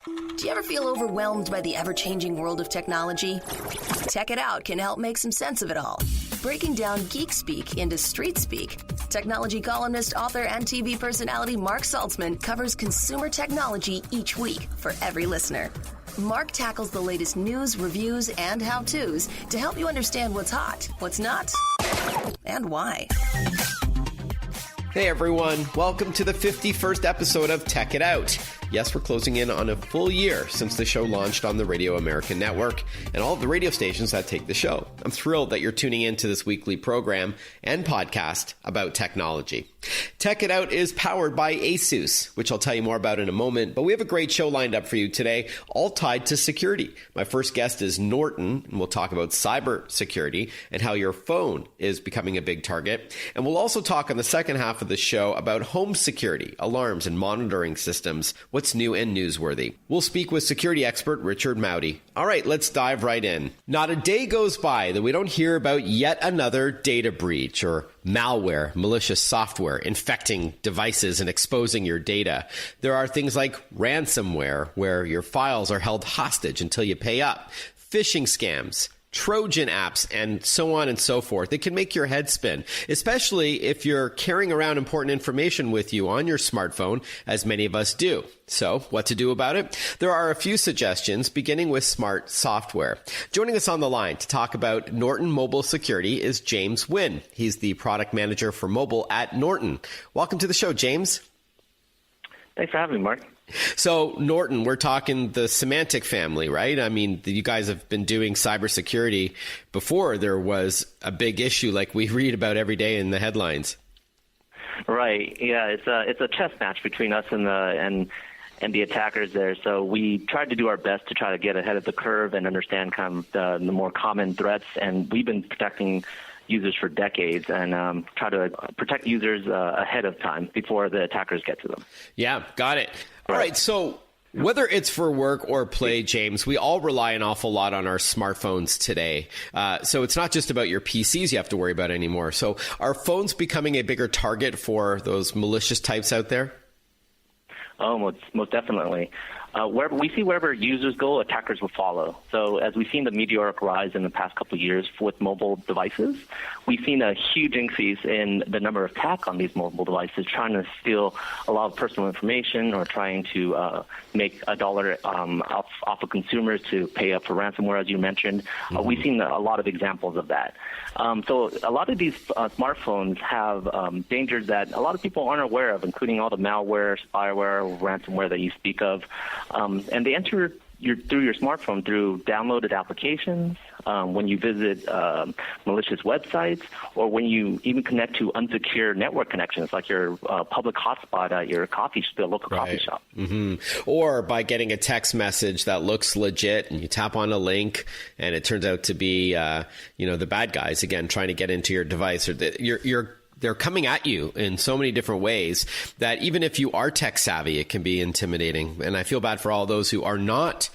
Do you ever feel overwhelmed by the ever-changing world of technology? Tech It Out can help make some sense of it all. Breaking down geek speak into street speak, technology columnist, author, and TV personality Marc Saltzman covers consumer technology each week for every listener. Marc tackles the latest news, reviews, and how-tos to help you understand what's hot, what's not, and why. Hey everyone, welcome to the 51st episode of Tech It Out. Yes, we're closing in on a full year since the show launched on the Radio American network and all of the radio stations that take the show. I'm thrilled that you're tuning into this weekly program and podcast about technology. Tech It Out is powered by ASUS, which I'll tell you more about in a moment, but we have a great show lined up for you today, all tied to security. My first guest is Norton, and we'll talk about cyber security and how your phone is becoming a big target. And we'll also talk on the second half of the show about home security, alarms, and monitoring systems, what's new and newsworthy. We'll speak with security expert Richard Mowdy. All right, let's dive right in. Not a day goes by that we don't hear about yet another data breach or malware, malicious software, infecting devices and exposing your data. There are things like ransomware, where your files are held hostage until you pay up, phishing scams, Trojan apps, and so on and so forth. It can make your head spin, especially if you're carrying around important information with you on your smartphone, as many of us do. So, what to do about it? There are a few suggestions, beginning with smart software. Joining us on the line to talk about Norton Mobile Security is James Wynn. He's the product manager for mobile at Norton. Welcome to the show, James. Thanks for having me, Mark. So, Norton, we're talking the Symantec family, right? I mean, you guys have been doing cybersecurity before there was a big issue like we read about every day in the headlines. Right. Yeah, it's a chess match between us and the attackers there. So we tried to do our best to try to get ahead of the curve and understand kind of the more common threats. And we've been protecting users for decades and try to protect users ahead of time before the attackers get to them. Yeah, got it. All right, so whether it's for work or play, James, we all rely an awful lot on our smartphones today. So it's not just about your PCs you have to worry about anymore. So are phones becoming a bigger target for those malicious types out there? Oh, most definitely. Wherever users go, attackers will follow. So as we've seen the meteoric rise in the past couple of years with mobile devices, we've seen a huge increase in the number of attacks on these mobile devices, trying to steal a lot of personal information or trying to make a dollar off of consumers to pay up for ransomware, as you mentioned. We've seen a lot of examples of that. So a lot of these smartphones have dangers that a lot of people aren't aware of, including all the malware, spyware, ransomware that you speak of. And they enter through your smartphone through downloaded applications, when you visit malicious websites, or when you even connect to unsecure network connections, like your public hotspot at your local coffee shop. Mm-hmm. Or by getting a text message that looks legit, and you tap on a link, and it turns out to be, the bad guys, again, trying to get into your device. Or they're coming at you in so many different ways that even if you are tech savvy, it can be intimidating. And I feel bad for all those who are not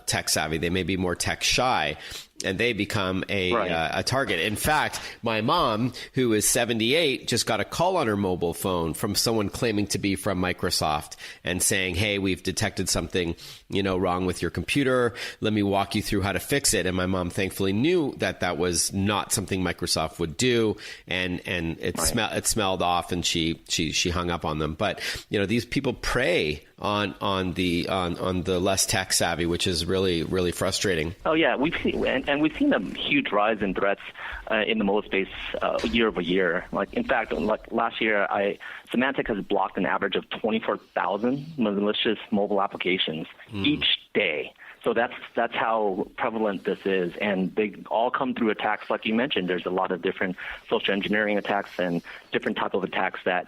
tech savvy. They may be more tech shy, and they become a target. In fact, my mom, who is 78, just got a call on her mobile phone from someone claiming to be from Microsoft and saying, hey, we've detected something, wrong with your computer. Let me walk you through how to fix it. And my mom thankfully knew that was not something Microsoft would do. And it smelled off, and she hung up on them. But, these people prey on the less tech savvy, which is really, really frustrating. Oh yeah, we've seen a huge rise in threats in the mobile space year over year. In fact, last year, Symantec has blocked an average of 24,000 malicious mobile applications each day. So that's how prevalent this is, and they all come through attacks like you mentioned. There's a lot of different social engineering attacks and different type of attacks that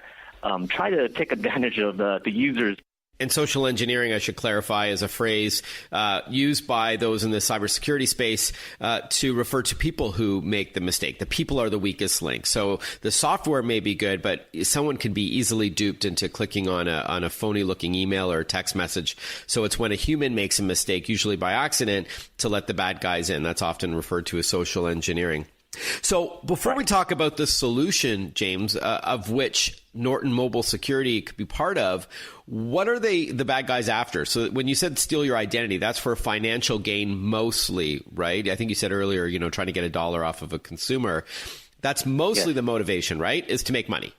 try to take advantage of the users. And social engineering, I should clarify, is a phrase used by those in the cybersecurity space to refer to people who make the mistake. The people are the weakest link. So the software may be good, but someone can be easily duped into clicking on a phony-looking email or a text message. So it's when a human makes a mistake, usually by accident, to let the bad guys in. That's often referred to as social engineering. So before we talk about the solution, James, of which Norton Mobile Security could be part of, what are the bad guys after? So when you said steal your identity, that's for financial gain mostly, right? I think you said earlier, trying to get $1 off of a consumer. That's mostly the motivation, right? Is to make money.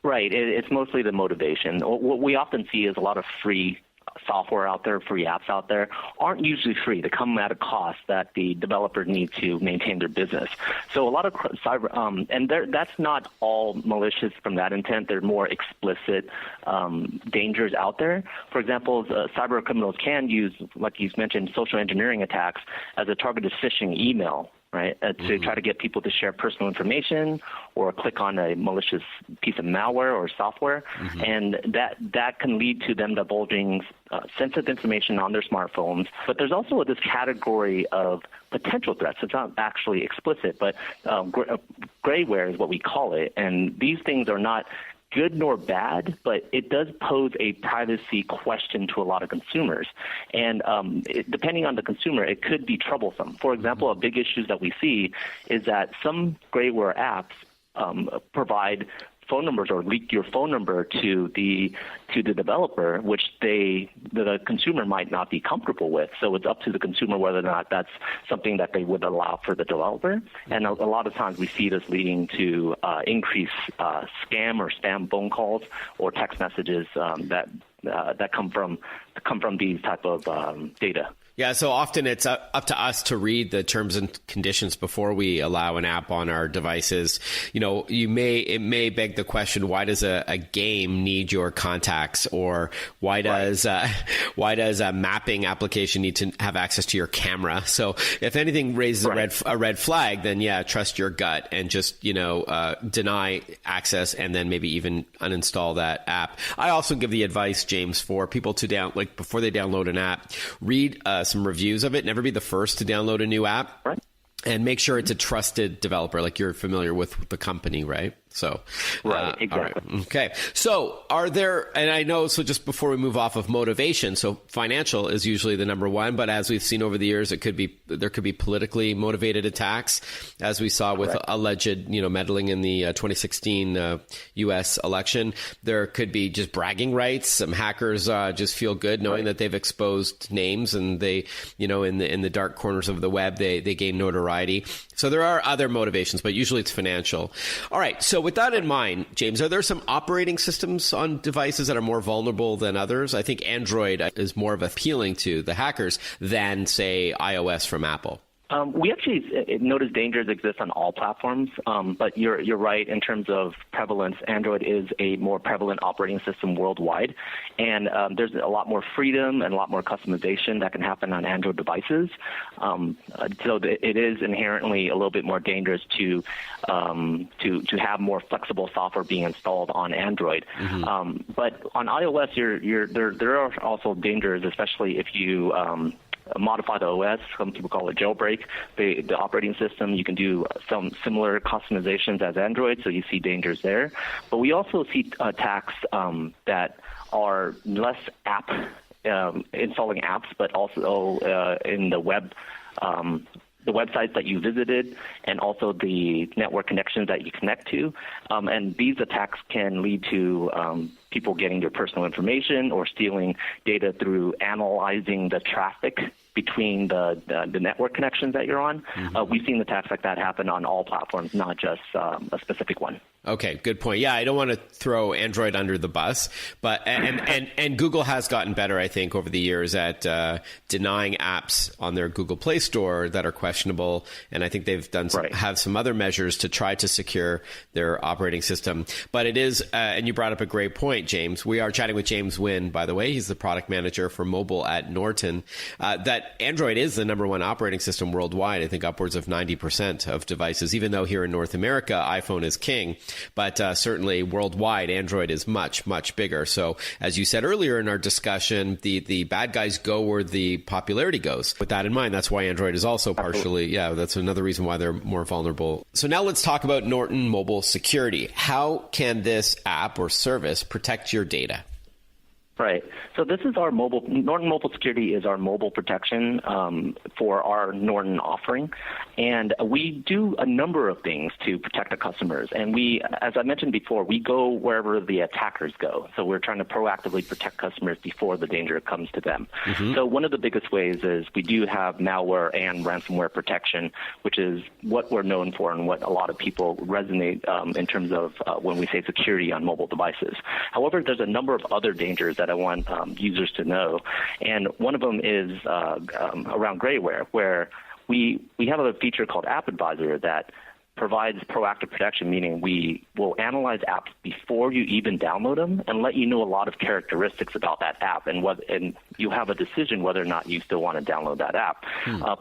Right. It's mostly the motivation. What we often see is a lot of free software out there, free apps out there, aren't usually free. They come at a cost that the developers need to maintain their business. So a lot of cyber, and that's not all malicious from that intent. There are more explicit dangers out there. For example, cyber criminals can use, like you mentioned, social engineering attacks as a targeted phishing email, right, to try to get people to share personal information or click on a malicious piece of malware or software. And that can lead to them divulging sensitive information on their smartphones. But there's also this category of potential threats. It's not actually explicit, but grayware is what we call it. And these things are not good nor bad, but it does pose a privacy question to a lot of consumers. And depending on the consumer, it could be troublesome. For example, a big issue that we see is that some grayware apps provide phone numbers or leak your phone number to the developer, which the consumer might not be comfortable with. So it's up to the consumer whether or not that's something that they would allow for the developer. And a lot of times we see this leading to increased scam or spam phone calls or text messages that come from these type of data. Yeah, so often it's up to us to read the terms and conditions before we allow an app on our devices. It may beg the question, why does a game need your contacts, or why does a mapping application need to have access to your camera? So if anything raises a red flag, then trust your gut and just deny access and then maybe even uninstall that app. I also give the advice, James, for people to before they download an app, read some reviews of it. Never be the first to download a new app. Right. And make sure it's a trusted developer, like you're familiar with the company, right? So, right, exactly. All right. Okay. So are there, and I know, so just before we move off of motivation, so financial is usually the number one, but as we've seen over the years, there could be politically motivated attacks, as we saw with alleged, meddling in the 2016 U.S. election. There could be just bragging rights. Some hackers just feel good knowing that they've exposed names, and they, in the dark corners of the web, they gain notoriety. So there are other motivations, but usually it's financial. All right. So with that in mind, James, are there some operating systems on devices that are more vulnerable than others? I think Android is more of appealing to the hackers than, say, iOS from Apple. We actually notice dangers exist on all platforms, but you're right in terms of prevalence. Android is a more prevalent operating system worldwide, and there's a lot more freedom and a lot more customization that can happen on Android devices. So it is inherently a little bit more dangerous to have more flexible software being installed on Android. But on iOS, there are also dangers, especially if you modify the OS. Some people call it jailbreak, the operating system. You can do some similar customizations as Android, so you see dangers there. But we also see attacks that are less app installing apps, but also in the web. The websites that you visited, and also the network connections that you connect to. And these attacks can lead to people getting your personal information or stealing data through analyzing the traffic between the network connections that you're on. We've seen attacks like that happen on all platforms, not just a specific one. Okay, good point. Yeah, I don't want to throw Android under the bus, but and Google has gotten better, I think, over the years at denying apps on their Google Play Store that are questionable, and I think they've done have some other measures to try to secure their operating system. But it is, and you brought up a great point, James. We are chatting with James Wynn, by the way. He's the product manager for mobile at Norton. That Android is the number one operating system worldwide. I think upwards of 90% of devices, even though here in North America, iPhone is king. But certainly worldwide, Android is much, much bigger. So as you said earlier in our discussion, the bad guys go where the popularity goes. With that in mind, that's why Android is also partially, that's another reason why they're more vulnerable. So now let's talk about Norton Mobile Security. How can this app or service protect your data? Right. So this is our Norton Mobile Security is our mobile protection for our Norton offering. And we do a number of things to protect our customers. And we, as I mentioned before, we go wherever the attackers go. So we're trying to proactively protect customers before the danger comes to them. Mm-hmm. So one of the biggest ways is we do have malware and ransomware protection, which is what we're known for and what a lot of people resonate in terms of when we say security on mobile devices. However, there's a number of other dangers that I want users to know. And one of them is around grayware, where we have a feature called App Advisor that provides proactive protection, meaning we will analyze apps before you even download them and let you know a lot of characteristics about that app, and you have a decision whether or not you still want to download that app.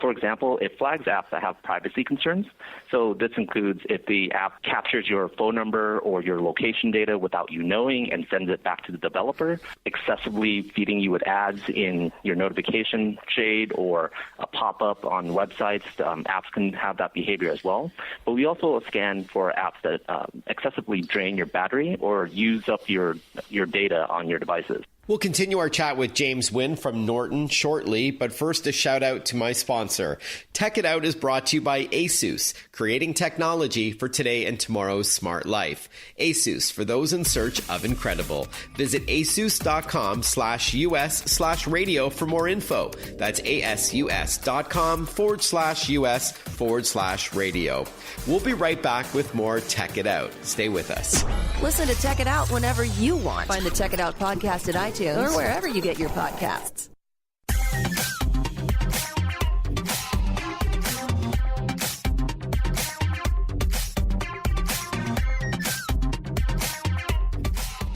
For example, it flags apps that have privacy concerns. So this includes if the app captures your phone number or your location data without you knowing and sends it back to the developer, excessively feeding you with ads in your notification shade or a pop-up on websites. Apps can have that behavior as well. But we also scan for apps that excessively drain your battery or use up your data on your devices. We'll continue our chat with James Wynn from Norton shortly, but first a shout out to my sponsor. Tech It Out is brought to you by ASUS, creating technology for today and tomorrow's smart life. ASUS, for those in search of incredible. Visit asus.com/US/radio for more info. That's asus.com/US/radio. We'll be right back with more Tech It Out. Stay with us. Listen to Tech It Out whenever you want. Find the Tech It Out podcast at iTunes or wherever you get your podcasts.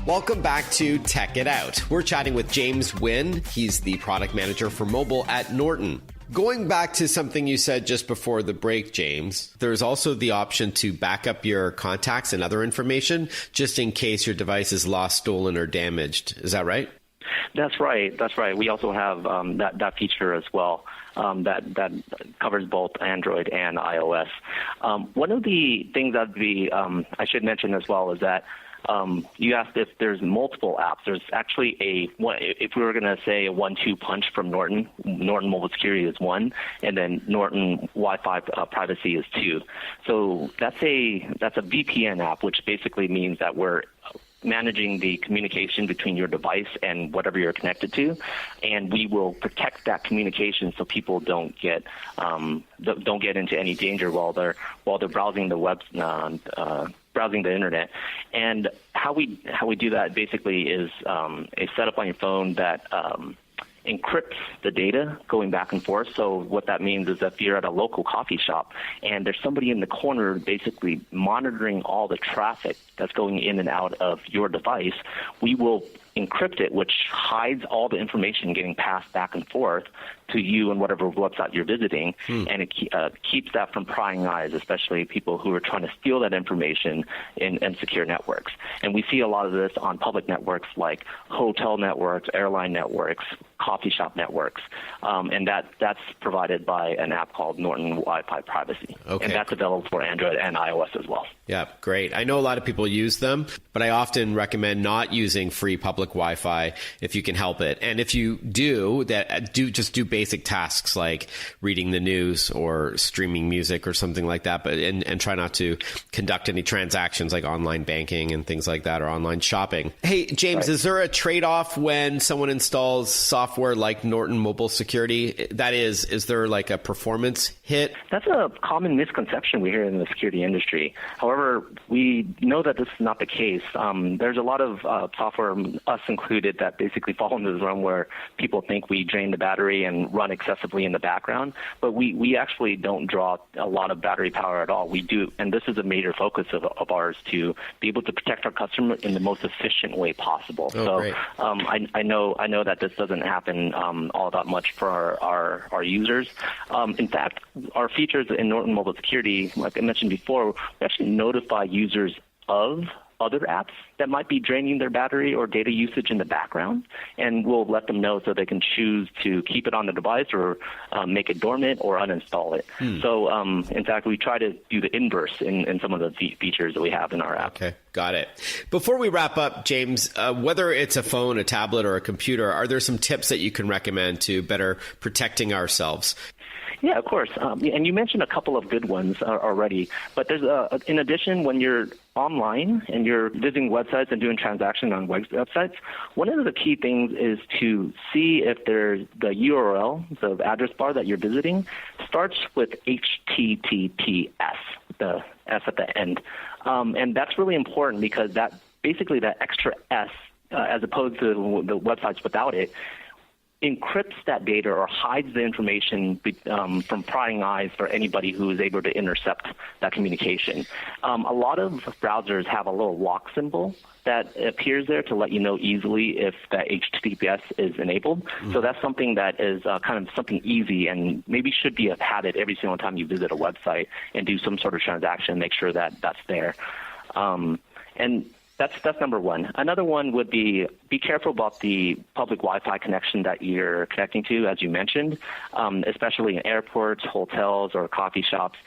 Welcome back to Tech It Out. We're chatting with James Wynn. He's the product manager for mobile at Norton. Going back to something you said just before the break, James, there's also the option to back up your contacts and other information just in case your device is lost, stolen, or damaged. Is that right? That's right. We also have that feature as well. That covers both Android and iOS. One of the things that I should mention as well is that you asked if there's multiple apps. There's actually if we were going to say a 1-2 punch from Norton Mobile Security is 1, and then Norton Wi-Fi Privacy is 2. So that's a VPN app, which basically means that we're managing the communication between your device and whatever you're connected to, and we will protect that communication so people don't get into any danger while they're browsing the web, browsing the internet. And how we do that basically is a setup on your phone that encrypts the data going back and forth. So what that means is that if you're at a local coffee shop and there's somebody in the corner basically monitoring all the traffic that's going in and out of your device, we will encrypt it, which hides all the information getting passed back and forth to you and whatever website you're visiting, and it keeps that from prying eyes, especially people who are trying to steal that information in secure networks. And we see a lot of this on public networks like hotel networks, airline networks, coffee shop networks, and that's provided by an app called Norton Wi-Fi Privacy. Okay. And that's available for Android and iOS as well. Yeah, great. I know a lot of people use them, but I often recommend not using free public Wi-Fi if you can help it. And if you do basic tasks like reading the news or streaming music or something like that, but and try not to conduct any transactions like online banking and things like that or online shopping. Hey, James, Is there a trade-off when someone installs software like Norton Mobile Security? That is there like a performance hit? That's a common misconception we hear in the security industry. However, we know that this is not the case. There's a lot of software, us included, that basically fall into the realm where people think we drain the battery and run excessively in the background, but we actually don't draw a lot of battery power at all. We do, and this is a major focus of ours, to be able to protect our customer in the most efficient way possible. I know that this doesn't happen all that much for our users. In fact, our features in Norton Mobile Security, like I mentioned before, we actually notify users of other apps that might be draining their battery or data usage in the background, and we'll let them know so they can choose to keep it on the device or make it dormant or uninstall it. So, in fact, we try to do the inverse in some of the features that we have in our app. Okay, got it. Before we wrap up, James, whether it's a phone, a tablet, or a computer, are there some tips that you can recommend to better protecting ourselves? Yeah, of course. And you mentioned a couple of good ones already. But there's in addition, when you're online and you're visiting websites and doing transactions on websites, one of the key things is to see if there's the URL, the address bar that you're visiting, starts with HTTPS, the S at the end. And that's really important because that extra S, as opposed to the websites without it, encrypts that data or hides the information from prying eyes for anybody who is able to intercept that communication. A lot of browsers have a little lock symbol that appears there to let you know easily if that HTTPS is enabled. So that's something that is kind of something easy and maybe should be a habit every single time you visit a website and do some sort of transaction, make sure that that's there. And that's number one. Another one would be careful about the public Wi-Fi connection that you're connecting to, as you mentioned, especially in airports, hotels, or coffee shops.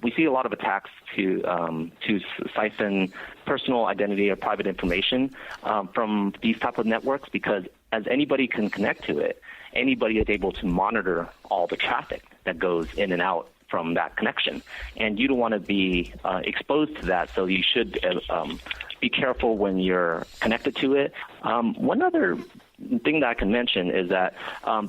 We see a lot of attacks to siphon personal identity or private information from these type of networks because as anybody can connect to it, anybody is able to monitor all the traffic that goes in and out from that connection. And you don't want to be exposed to that, so you should be careful when you're connected to it. One other thing that I can mention is that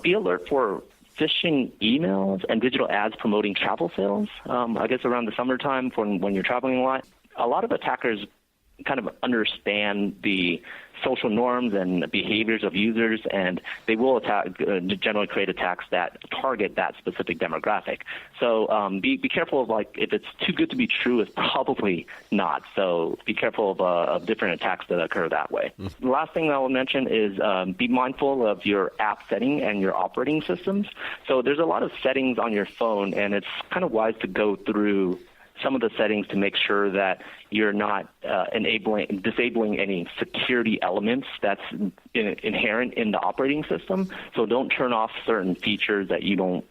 be alert for phishing emails and digital ads promoting travel sales. I guess around the summertime when you're traveling a lot of attackers kind of understand the social norms and behaviors of users, and they will generally create attacks that target that specific demographic. So be careful of, like, if it's too good to be true, it's probably not. So be careful of different attacks that occur that way. The last thing I will mention is be mindful of your app setting and your operating systems. So there's a lot of settings on your phone, and it's kind of wise to go through some of the settings to make sure that you're not disabling any security elements that's inherent in the operating system. So don't turn off certain features that you don't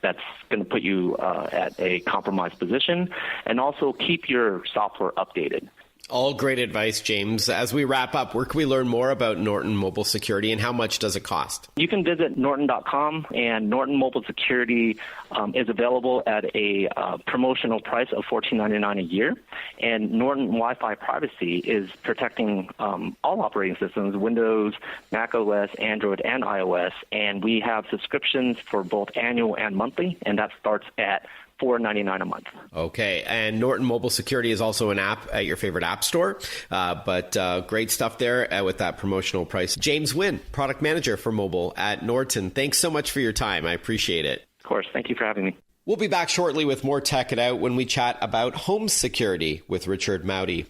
that's going to put you at a compromised position, and also keep your software updated. All great advice, James. As we wrap up, where can we learn more about Norton Mobile Security and how much does it cost? You can visit norton.com, and Norton Mobile Security is available at a promotional price of $14.99 a year. And Norton Wi-Fi Privacy is protecting all operating systems, Windows, Mac OS, Android, and iOS. And we have subscriptions for both annual and monthly, and that starts at $4.99 a month. Okay, and Norton Mobile Security is also an app at your favorite app store, but great stuff there with that promotional price. James Wynn, Product Manager for Mobile at Norton. Thanks so much for your time. I appreciate it. Of course. Thank you for having me. We'll be back shortly with more Tech It Out when we chat about home security with Richard Mouty.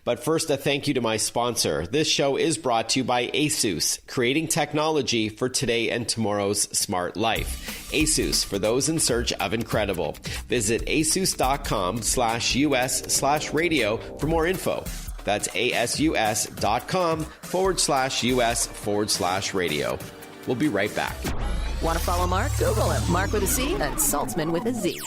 But first, a thank you to my sponsor. This show is brought to you by ASUS, creating technology for today and tomorrow's smart life. ASUS, for those in search of incredible. Visit asus.com/US/radio for more info. That's asus.com/US/radio. We'll be right back. Want to follow Marc? Google him. Marc with a C and Saltzman with a Z.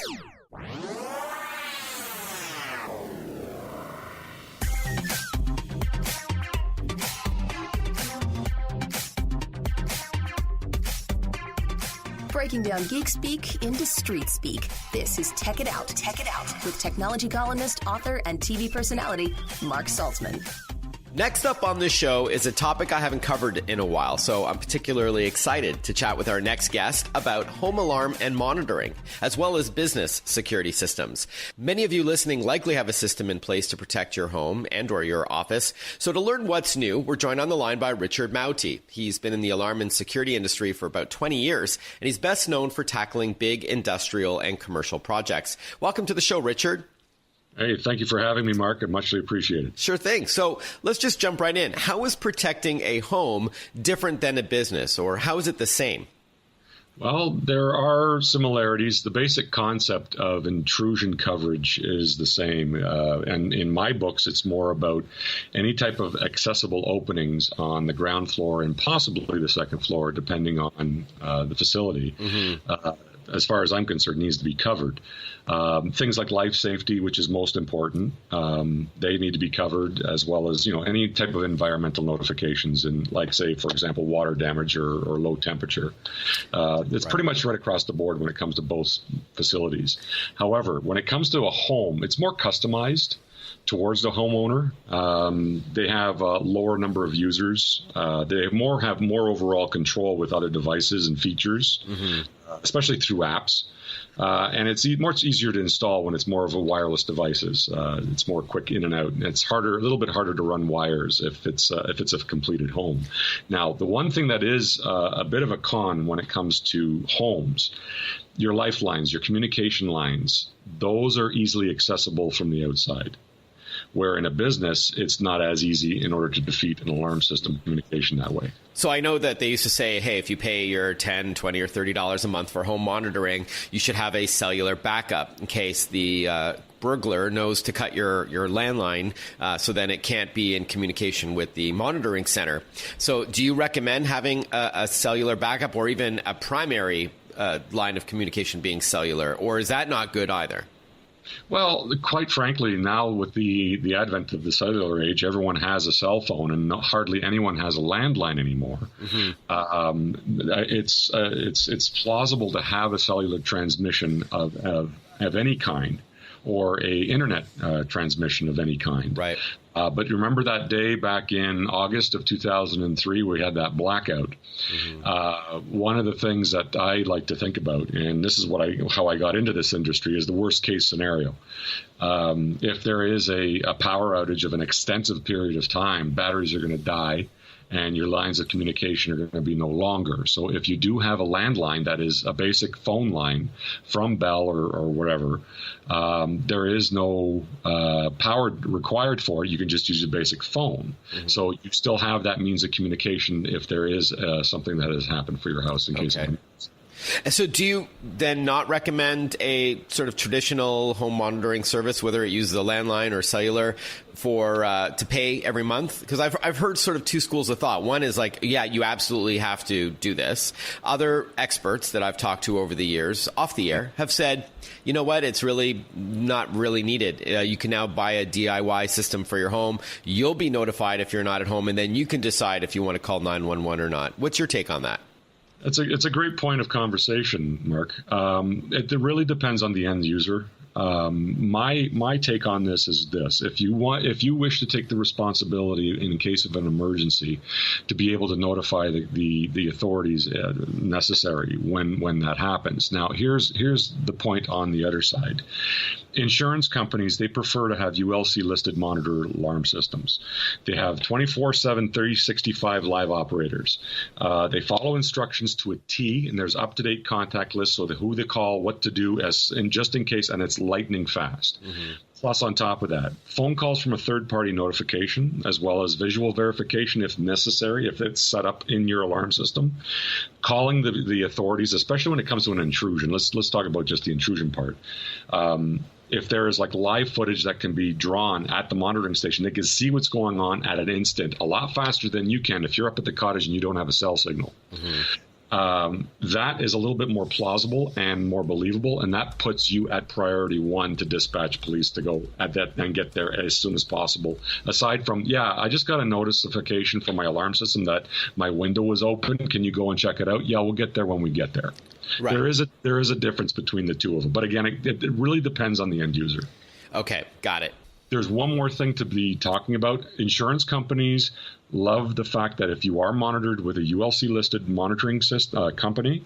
Breaking down geek speak into street speak. This is Tech It Out. Tech It Out with technology columnist, author, and TV personality Marc Saltzman. Next up on this show is a topic I haven't covered in a while, so I'm particularly excited to chat with our next guest about home alarm and monitoring, as well as business security systems. Many of you listening likely have a system in place to protect your home and or your office. So to learn what's new, we're joined on the line by Richard Mouty. He's been in the alarm and security industry for about 20 years, and he's best known for tackling big industrial and commercial projects. Welcome to the show, Richard. Hey, thank you for having me, Mark. I muchly appreciate it. Sure thing. So let's just jump right in. How is protecting a home different than a business, or how is it the same? Well, there are similarities. The basic concept of intrusion coverage is the same. And in my books, it's more about any type of accessible openings on the ground floor and possibly the second floor, depending on the facility. As far as I'm concerned, needs to be covered. Things like life safety, which is most important, they need to be covered, as well as any type of environmental notifications, and like, say, for example, water damage or low temperature. It's pretty much right across the board when it comes to both facilities. However, when it comes to a home, it's more customized towards the homeowner. They have a lower number of users. They have more overall control with other devices and features, especially through apps. And it's much easier to install when it's more of a wireless devices. It's more quick in and out. It's a little bit harder to run wires if it's a completed home. Now, the one thing that is a bit of a con when it comes to homes, your lifelines, your communication lines, those are easily accessible from the outside. Where in a business, it's not as easy in order to defeat an alarm system communication that way. So I know that they used to say, hey, if you pay your $10, $20, or $30 a month for home monitoring, you should have a cellular backup in case the burglar knows to cut your landline, so then it can't be in communication with the monitoring center. So do you recommend having a cellular backup, or even a primary line of communication being cellular, or is that not good either? Well, quite frankly, now with the advent of the cellular age, everyone has a cell phone, and hardly anyone has a landline anymore. It's plausible to have a cellular transmission of any kind, or a internet transmission of any kind. Right. But remember that day back in August of 2003, we had that blackout. One of the things that I like to think about, and this is how I got into this industry, is the worst case scenario. If there is a power outage of an extensive period of time, batteries are going to die, and your lines of communication are going to be no longer. So if you do have a landline that is a basic phone line from Bell or whatever, there is no power required for it. You can just use a basic phone. So you still have that means of communication if there is something that has happened for your house in case of emergency. And so do you then not recommend a sort of traditional home monitoring service, whether it uses a landline or cellular, to pay every month? Because I've heard sort of two schools of thought. One is like, yeah, you absolutely have to do this. Other experts that I've talked to over the years, off the air, have said, you know what, it's really not really needed. You can now buy a DIY system for your home. You'll be notified if you're not at home, and then you can decide if you want to call 911 or not. What's your take on that? It's a great point of conversation, Mark. It really depends on the end user. My take on this is this: if you wish to take the responsibility in case of an emergency, to be able to notify the authorities necessary when that happens. Now, here's the point on the other side. Insurance companies, they prefer to have ULC listed monitor alarm systems. They have 24/7, 365 live operators. They follow instructions to a T, and there's up-to-date contact lists, so who they call, what to do, and just in case, and it's lightning fast. Plus, on top of that, phone calls from a third-party notification, as well as visual verification if necessary, if it's set up in your alarm system. Calling the authorities, especially when it comes to an intrusion. Let's talk about just the intrusion part. If there is like live footage that can be drawn at the monitoring station, they can see what's going on at an instant, a lot faster than you can if you're up at the cottage and you don't have a cell signal. That is a little bit more plausible and more believable, and that puts you at priority one to dispatch police to go at that and get there as soon as possible. Aside from, I just got a notification from my alarm system that my window was open. Can you go and check it out? Yeah, we'll get there when we get there. Right. There is a difference between the two of them, but again, it really depends on the end user. Okay, got it. There's one more thing to be talking about. Insurance companies love the fact that if you are monitored with a ULC-listed monitoring company,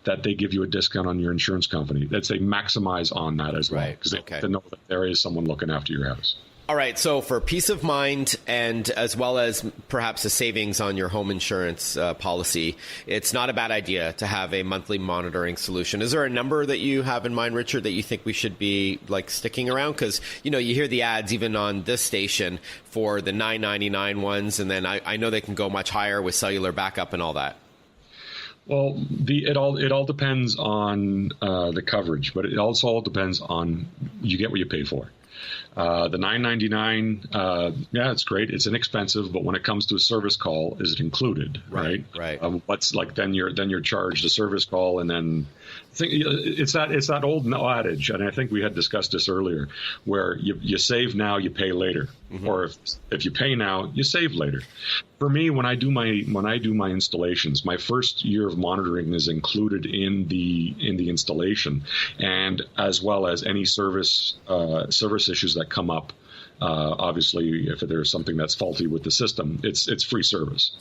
that they give you a discount on your insurance company. They maximize on that as well, because they have to know that there is someone looking after your house. All right, so for peace of mind and as well as perhaps a savings on your home insurance policy, it's not a bad idea to have a monthly monitoring solution. Is there a number that you have in mind, Richard, that you think we should be sticking around? Because, you hear the ads even on this station for the $9.99 ones, and then I know they can go much higher with cellular backup and all that. Well, it all depends on the coverage, but it also all depends on you get what you pay for. The $9.99, it's great. It's inexpensive, but when it comes to a service call, is it included? Right. What's like then you're charged a service call, and then it's that old adage, and I think we had discussed this earlier, where you save now, you pay later, or if you pay now, you save later. For me, when I do my installations, my first year of monitoring is included in the installation, and as well as any service issues that come up. Obviously, if there's something that's faulty with the system, it's free service.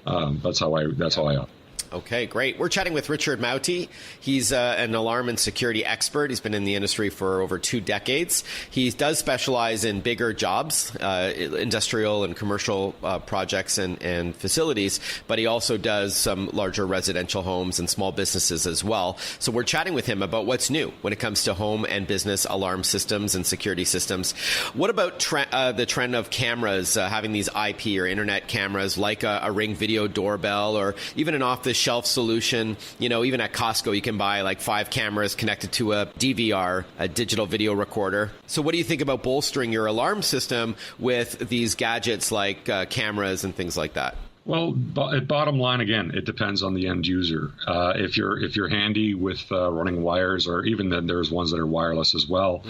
That's how I opt. Okay, great. We're chatting with Richard Mauti. He's an alarm and security expert. He's been in the industry for over 2 decades. He does specialize in bigger jobs, industrial and commercial projects and facilities, but he also does some larger residential homes and small businesses as well. So we're chatting with him about what's new when it comes to home and business alarm systems and security systems. What about the trend of cameras, having these IP or internet cameras like a Ring video doorbell, or even an off-the-shelf solution? Even at Costco, you can buy like 5 cameras connected to a DVR, a digital video recorder. So what do you think about bolstering your alarm system with these gadgets like cameras and things like that? Well, bottom line, again, it depends on the end user. If you're handy with running wires, or even then there's ones that are wireless as well,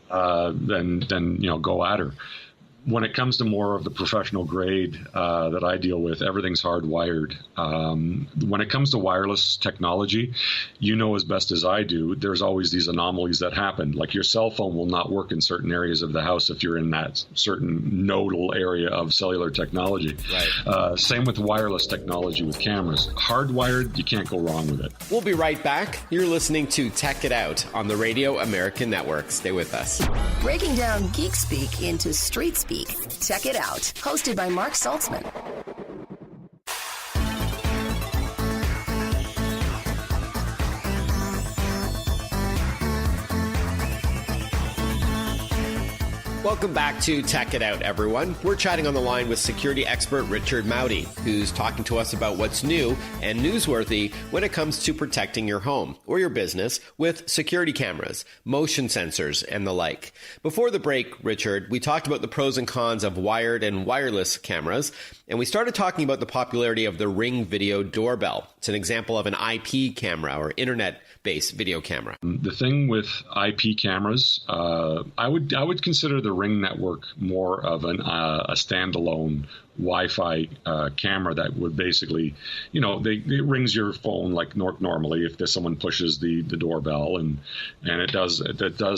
then go at her. When it comes to more of the professional grade that I deal with, everything's hardwired. When it comes to wireless technology, as best as I do, there's always these anomalies that happen. Like your cell phone will not work in certain areas of the house if you're in that certain nodal area of cellular technology. Right. Same with wireless technology with cameras. Hardwired, you can't go wrong with it. We'll be right back. You're listening to Tech It Out on the Radio American Network. Stay with us. Breaking down geek speak into street speak. Tech It Out, hosted by Marc Saltzman. Welcome back to Tech It Out, everyone. We're chatting on the line with security expert Richard Mauti, who's talking to us about what's new and newsworthy when it comes to protecting your home or your business with security cameras, motion sensors, and the like. Before the break, Richard, we talked about the pros and cons of wired and wireless cameras, and we started talking about the popularity of the Ring video doorbell. It's an example of an IP camera or internet-based video camera. The thing with IP cameras, I would consider the Ring network more of a standalone Wi-Fi camera that would basically, it rings your phone like normally if someone pushes the doorbell, and it does.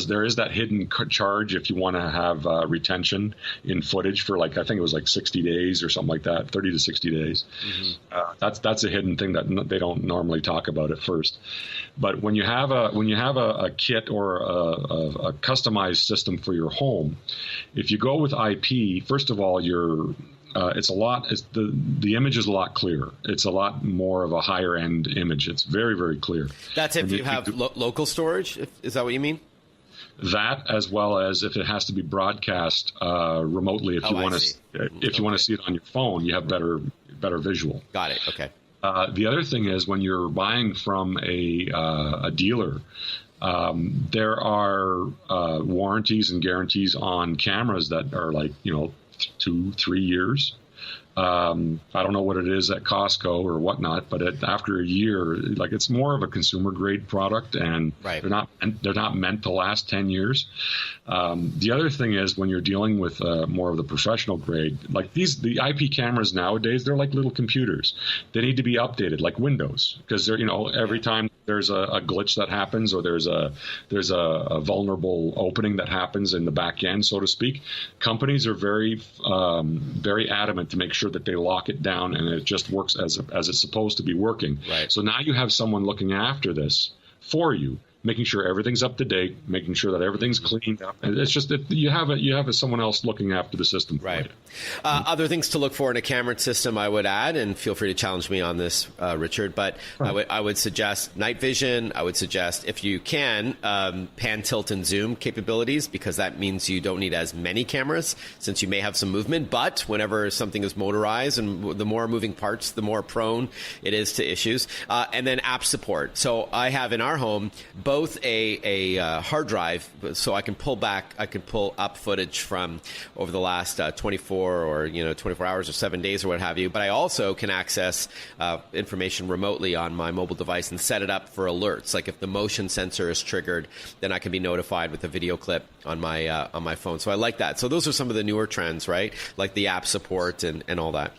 There is that hidden charge if you want to have retention in footage for I think it was 60 days or something like that, 30 to 60 days. That's a hidden thing that they don't normally talk about at first. But when you have a kit or a customized system for your home, if you go with IP, first of all, the image is a lot clearer. It's a lot more of a higher end image. It's very, very clear. That's if you have local storage. Is that what you mean? That, as well as if it has to be broadcast remotely. If you want to see it on your phone, you have better visual. Got it. Okay. The other thing is when you're buying from a dealer, there are warranties and guarantees on cameras that are 2-3 years. I don't know what it is at Costco or whatnot, but after a year, it's more of a consumer grade product, and right. they're not meant to last 10 years. The other thing is when you're dealing with more of the professional grade, the IP cameras nowadays, they're like little computers. They need to be updated like Windows, because they're every time there's a glitch that happens, or there's a vulnerable opening that happens in the back end, so to speak. Companies are very very adamant to make sure that they lock it down and it just works as it's supposed to be working. Right. So now you have someone looking after this for you, making sure everything's up to date, making sure that everything's cleaned up. And it's just that you have someone else looking after the system. Right. Other things to look for in a camera system, I would add, and feel free to challenge me on this, Richard, but I would suggest night vision. I would suggest, if you can, pan, tilt, and zoom capabilities, because that means you don't need as many cameras, since you may have some movement. But whenever something is motorized, and the more moving parts, the more prone it is to issues. And then app support. So I have in our home both a hard drive, so I can pull up footage from over the last 24 hours or 7 days or what have you. But I also can access information remotely on my mobile device and set it up for alerts. Like if the motion sensor is triggered, then I can be notified with a video clip on my phone. So I like that. So those are some of the newer trends, right? Like the app support and all that.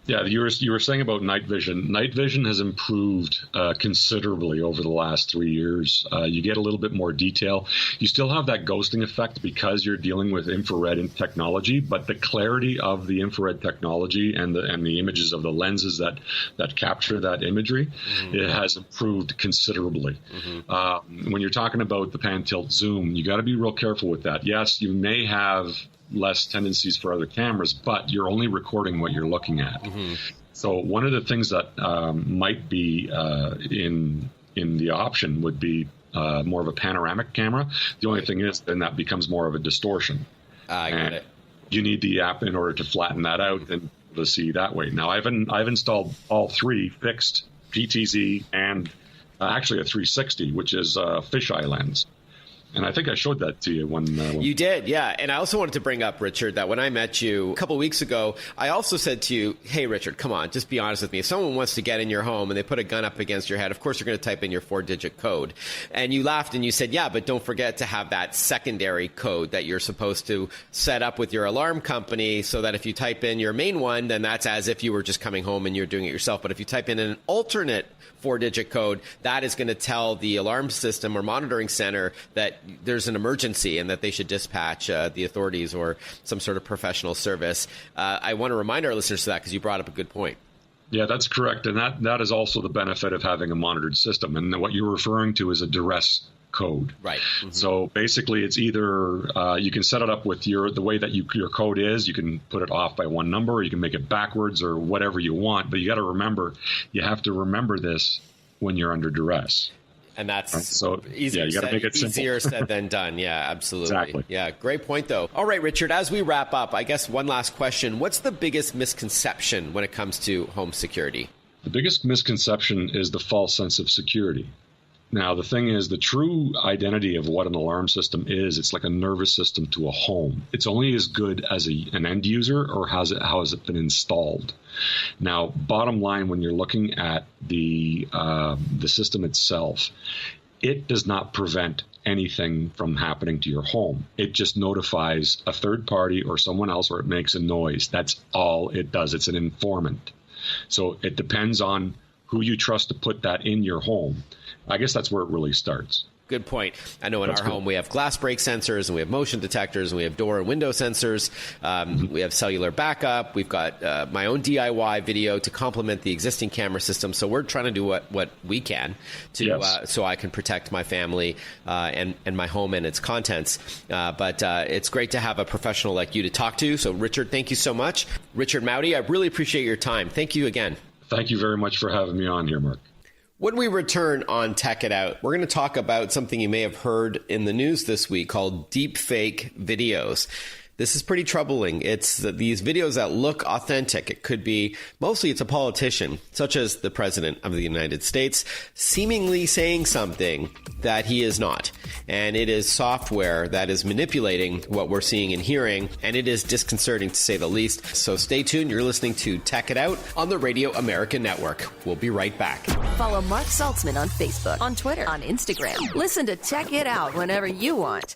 Yeah, you were saying about night vision. Night vision has improved considerably over the last 3 years. You get a little bit more detail. You still have that ghosting effect because you're dealing with infrared technology, but the clarity of the infrared technology and the images of the lenses that capture that imagery, it has improved considerably. When you're talking about the pan, tilt, zoom, you got to be real careful with that. Yes, you may have less tendencies for other cameras, but you're only recording what you're looking at. So one of the things that might be in the option would be more of a panoramic camera. The only thing is, then that becomes more of a distortion. I get it. You need the app in order to flatten that out and to see that way. Now, I've installed all three fixed PTZ and actually a 360, which is a fisheye lens. And I think I showed that to you when you did, yeah. And I also wanted to bring up, Richard, that when I met you a couple of weeks ago, I also said to you, hey, Richard, come on, just be honest with me. If someone wants to get in your home and they put a gun up against your head, of course you're going to type in your 4-digit code. And you laughed and you said, yeah, but don't forget to have that secondary code that you're supposed to set up with your alarm company, so that if you type in your main one, then that's as if you were just coming home and you're doing it yourself. But if you type in an alternate 4-digit code, that is going to tell the alarm system or monitoring center that there's an emergency and that they should dispatch the authorities or some sort of professional service. I want to remind our listeners of that, because you brought up a good point. Yeah, that's correct. And that is also the benefit of having a monitored system. And what you're referring to is a duress code. Right. So basically, it's either you can set it up with the way that your code is. You can put it off by one number, or you can make it backwards, or whatever you want. But you got to remember, you have to remember this when you're under duress. And that's so easier. Yeah, you got to make it simple. Easier said than done. Yeah, absolutely. Exactly. Yeah, great point, though. All right, Richard, as we wrap up, I guess one last question. What's the biggest misconception when it comes to home security? The biggest misconception is the false sense of security. Now, the thing is, the true identity of what an alarm system is, it's like a nervous system to a home. It's only as good as an end user, or how has it been installed. Now, bottom line, when you're looking at the system itself, it does not prevent anything from happening to your home. It just notifies a third party or someone else, or it makes a noise. That's all it does. It's an informant. So it depends on who you trust to put that in your home. I guess that's where it really starts. Good point. I know in our home we have glass break sensors, and we have motion detectors, and we have door and window sensors. We have cellular backup. We've got my own DIY video to complement the existing camera system. So we're trying to do what we can to so I can protect my family and my home and its contents. But it's great to have a professional like you to talk to. So Richard, thank you so much. Richard Mowdy, I really appreciate your time. Thank you again. Thank you very much for having me on here, Mark. When we return on Tech It Out, we're going to talk about something you may have heard in the news this week called deepfake videos. This is pretty troubling. It's these videos that look authentic. It could be, mostly it's a politician, such as the President of the United States, seemingly saying something that he is not. And it is software that is manipulating what we're seeing and hearing, and it is disconcerting to say the least. So stay tuned. You're listening to Tech It Out on the Radio American Network. We'll be right back. Follow Marc Saltzman on Facebook, on Twitter, on Instagram. Listen to Tech It Out whenever you want.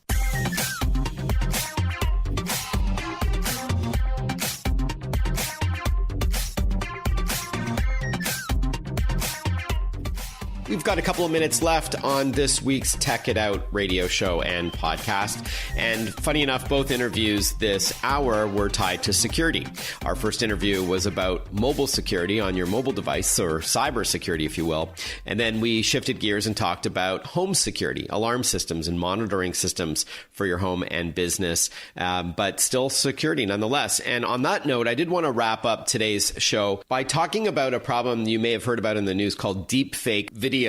We've got a couple of minutes left on this week's Tech It Out radio show and podcast. And funny enough, both interviews this hour were tied to security. Our first interview was about mobile security on your mobile device, or cyber security, if you will. And then we shifted gears and talked about home security, alarm systems and monitoring systems for your home and business, but still security nonetheless. And on that note, I did want to wrap up today's show by talking about a problem you may have heard about in the news called deepfake videos,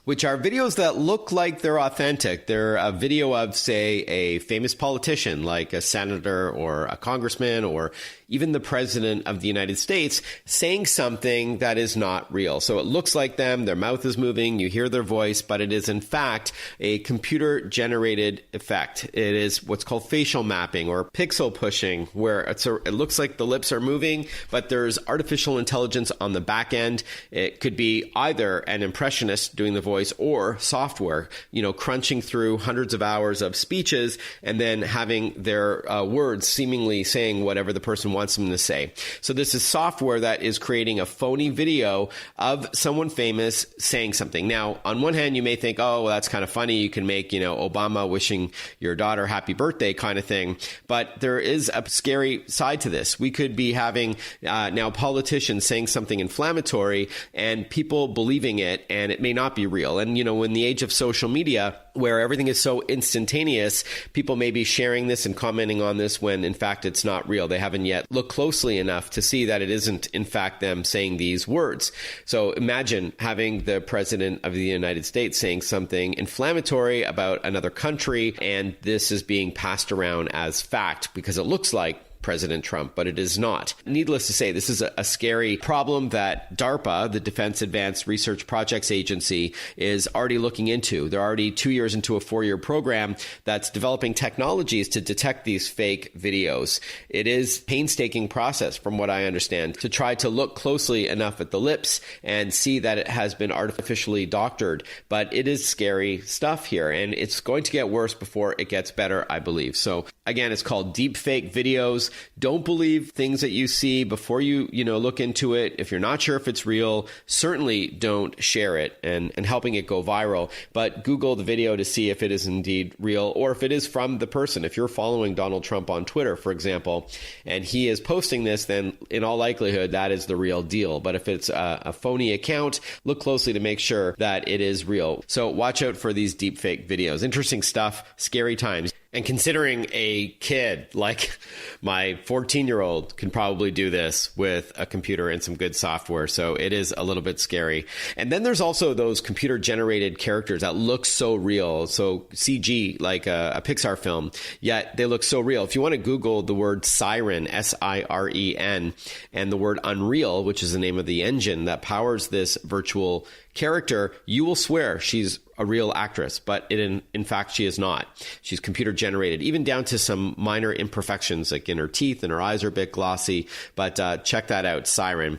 which are videos that look like they're authentic. They're a video of, say, a famous politician like a senator or a congressman or even the president of the United States saying something that is not real. So it looks like them, their mouth is moving, you hear their voice, but it is in fact a computer-generated effect. It is what's called facial mapping or pixel pushing, where it looks like the lips are moving, but there's artificial intelligence on the back end. It could be either an impressionist doing the voice or software, crunching through hundreds of hours of speeches and then having their words seemingly saying whatever the person wants them to say. So this is software that is creating a phony video of someone famous saying something. Now, on one hand, you may think, oh, well, that's kind of funny. You can make, Obama wishing your daughter happy birthday kind of thing. But there is a scary side to this. We could be having now politicians saying something inflammatory and people believing it, and it may not be real. And, in the age of social media, where everything is so instantaneous, people may be sharing this and commenting on this when, in fact, it's not real. They haven't yet looked closely enough to see that it isn't, in fact, them saying these words. So imagine having the president of the United States saying something inflammatory about another country, and this is being passed around as fact because it looks like President Trump, but it is not. Needless to say, this is a scary problem that DARPA, the Defense Advanced Research Projects Agency, is already looking into. They're already 2 years into a 4-year program that's developing technologies to detect these fake videos. It is a painstaking process, from what I understand, to try to look closely enough at the lips and see that it has been artificially doctored. But it is scary stuff here, and it's going to get worse before it gets better, I believe. So again, it's called deepfake videos. Don't believe things that you see before you look into it. If you're not sure if it's real, certainly don't share it and helping it go viral. But Google the video to see if it is indeed real or if it is from the person. If you're following Donald Trump on Twitter, for example, and he is posting this, then in all likelihood, that is the real deal. But if it's a phony account, look closely to make sure that it is real. So watch out for these deepfake videos. Interesting stuff, scary times. And considering a kid like my 14-year-old can probably do this with a computer and some good software. So it is a little bit scary. And then there's also those computer-generated characters that look so real. So CG, like a Pixar film, yet they look so real. If you want to Google the word Siren, S-I-R-E-N, and the word Unreal, which is the name of the engine that powers this virtual character, you will swear she's a real actress, but in fact, she is not. She's computer generated, even down to some minor imperfections like in her teeth and her eyes are a bit glossy. But check that out, Siren.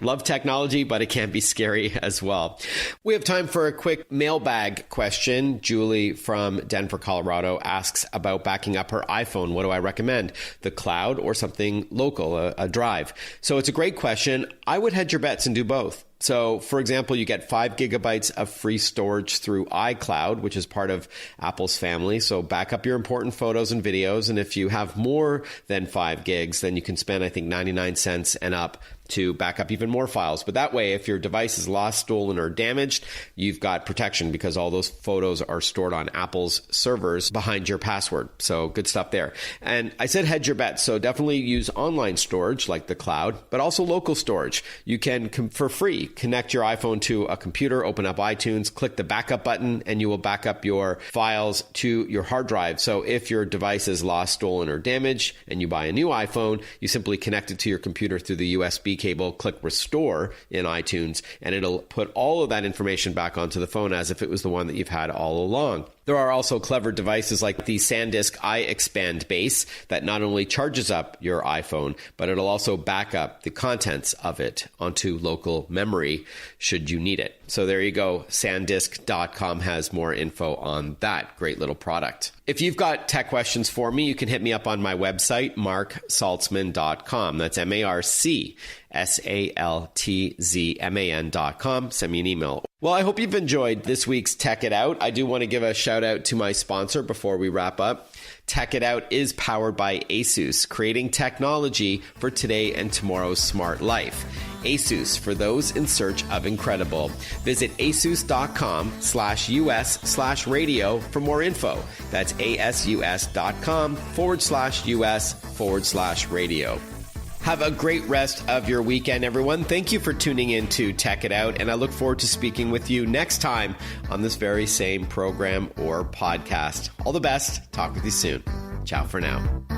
Love technology, but it can be scary as well. We have time for a quick mailbag question. Julie from Denver, Colorado asks about backing up her iPhone. What do I recommend? The cloud or something local, a drive? So it's a great question. I would hedge your bets and do both. So, for example, you get 5 gigabytes of free storage through iCloud, which is part of Apple's family. So back up your important photos and videos. And if you have more than 5 gigs, then you can spend, I think, 99 cents and up to back up even more files. But that way, if your device is lost, stolen, or damaged, you've got protection because all those photos are stored on Apple's servers behind your password. So good stuff there. And I said hedge your bets. So definitely use online storage like the cloud, but also local storage. You can, for free, connect your iPhone to a computer, open up iTunes, click the backup button, and you will back up your files to your hard drive. So if your device is lost, stolen, or damaged, and you buy a new iPhone, you simply connect it to your computer through the USB cable, click restore in iTunes, and it'll put all of that information back onto the phone as if it was the one that you've had all along. There are also clever devices like the SanDisk iExpand base that not only charges up your iPhone, but it'll also back up the contents of it onto local memory should you need it. So there you go. SanDisk.com has more info on that great little product. If you've got tech questions for me, you can hit me up on my website, marksaltzman.com. That's MarcSaltzman.com. Send me an email. Well, I hope you've enjoyed this week's Tech It Out. I do want to give a shout out to my sponsor before we wrap up. Tech It Out is powered by ASUS, creating technology for today and tomorrow's smart life. ASUS, for those in search of incredible. Visit asus.com/US/radio for more info. That's asus.com/US/radio. Have a great rest of your weekend, everyone. Thank you for tuning in to Tech It Out, and I look forward to speaking with you next time on this very same program or podcast. All the best. Talk with you soon. Ciao for now.